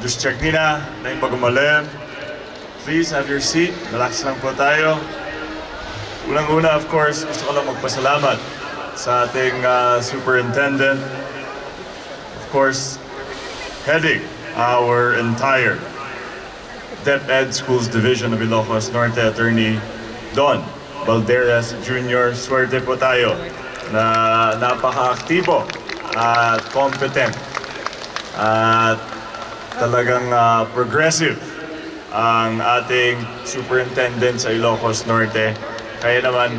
Just check nina na yung pag-umalim. Please have your seat. Relax lang po tayo. Unang-una, of course, gusto ko lang magpasalamat sa ating superintendent. Of course, heading our entire DepEd Schools Division of Ilocos Norte, Attorney Don Balderas Jr. Swerte po tayo na napaka-aktibo at competent at talagang progressive ang ating superintendent sa Ilocos Norte. Kaya naman,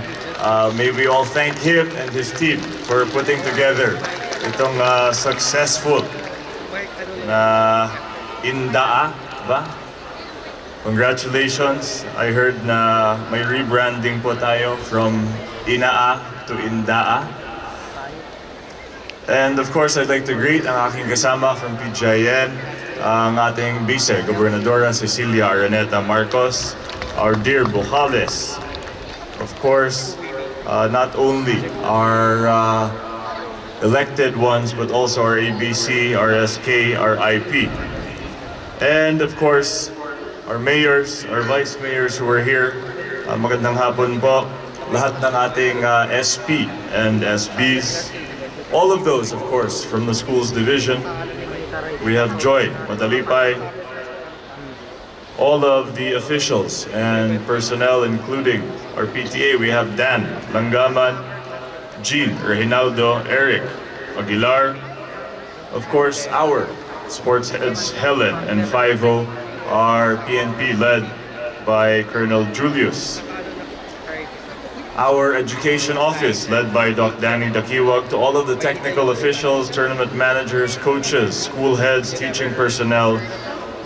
may we all thank him and his team for putting together itong successful na INDAA ba? Congratulations. I heard na may rebranding po tayo from INAA to INDAA. And of course, I'd like to greet ang aking kasama from PGIN, ang ating Vice Gobernadora Cecilia Araneta Marcos, our dear Bocales. Of course, not only our elected ones, but also our ABC, our SK, our IP. And of course, our mayors, our vice mayors who are here. Magandang hapon po. Lahat ng ating SP and SBs. All of those, of course, from the schools division. We have Joy Matalipay. All of the officials and personnel, including our PTA, we have Dan Langaman, Jean Reginaldo, Eric Aguilar. Of course, our sports heads, Helen and Fivo, our PNP led by Colonel Julius. Our education office led by Doc Danny Dakiwag, to all of the technical officials, tournament managers, coaches, school heads, teaching personnel,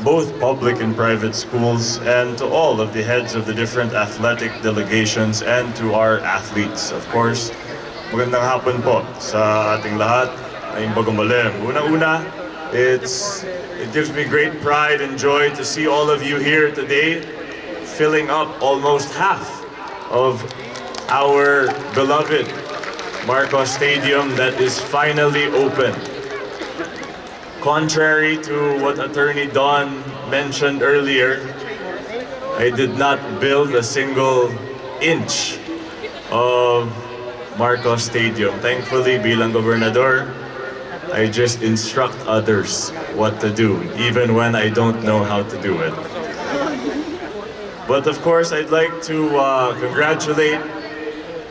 both public and private schools, and to all of the heads of the different athletic delegations, and to our athletes, of course. Magandang hapon po sa ating lahat. Ayun bagumalim. Unang-una, it gives me great pride and joy to see all of you here today, filling up almost half of our beloved Marcos Stadium that is finally open. Contrary to what Attorney Don mentioned earlier, I did not build a single inch of Marcos Stadium. Thankfully, bilang gobernador, I just instruct others what to do, even when I don't know how to do it. But of course, I'd like to congratulate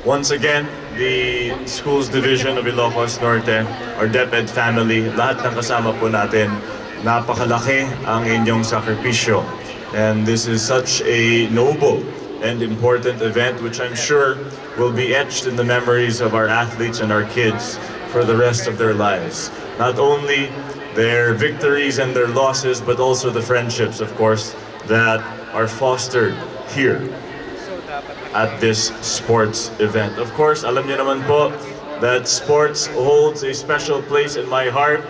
once again the Schools Division of Ilocos Norte, our DepEd family. Lahat ng kasama po natin, napakalaki ang inyong sakripisyo. And this is such a noble and important event which I'm sure will be etched in the memories of our athletes and our kids for the rest of their lives. Not only their victories and their losses, but also the friendships, of course, that are fostered here at this sports event. Of course, alam niyo naman po that sports holds a special place in my heart.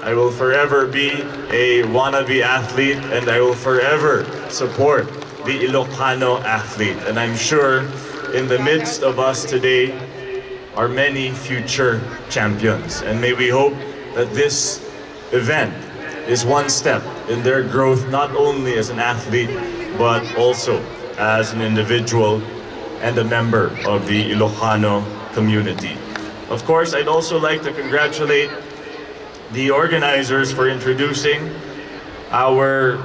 I will forever be a wannabe athlete, and I will forever support the Ilocano athlete. And I'm sure in the midst of us today are many future champions. And may we hope that this event is one step in their growth, not only as an athlete, but also as an individual and a member of the Ilocano community. Of course, I'd also like to congratulate the organizers for introducing our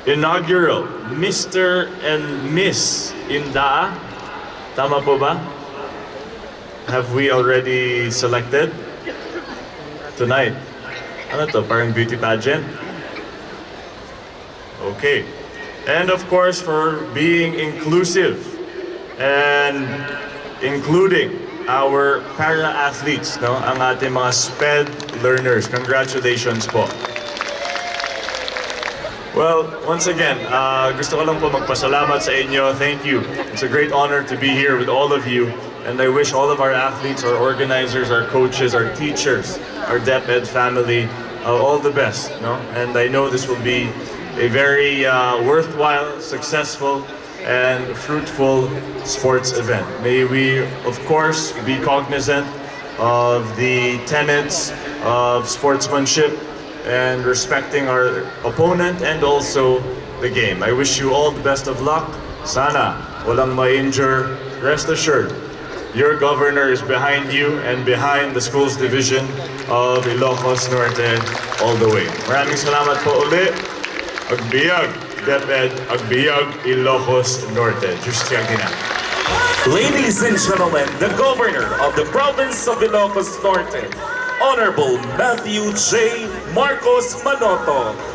inaugural Mr. and Miss INDAA. Tama po ba? Have we already selected? Tonight. Ano to? Parang beauty pageant? Okay. And of course, for being inclusive and including our para-athletes, no? Ang ating mga SPED learners. Congratulations po. Well, once again, gusto ko lang po magpasalamat sa inyo. Thank you. It's a great honor to be here with all of you. And I wish all of our athletes, our organizers, our coaches, our teachers, our DepEd family, all the best. No? And I know this will be a very worthwhile, successful, and fruitful sports event. May we, of course, be cognizant of the tenets of sportsmanship, and respecting our opponent and also the game. I wish you all the best of luck. Sana walang ma-injure. Rest assured, your governor is behind you and behind the schools division of Ilocos Norte all the way. Maraming salamat po uli. Agbiyag, DepEd, Agbiyag, Ilocos Norte. Justiya Gina. Ladies and gentlemen, the Governor of the Province of Ilocos Norte, Honorable Matthew J. Marcos Manotoc.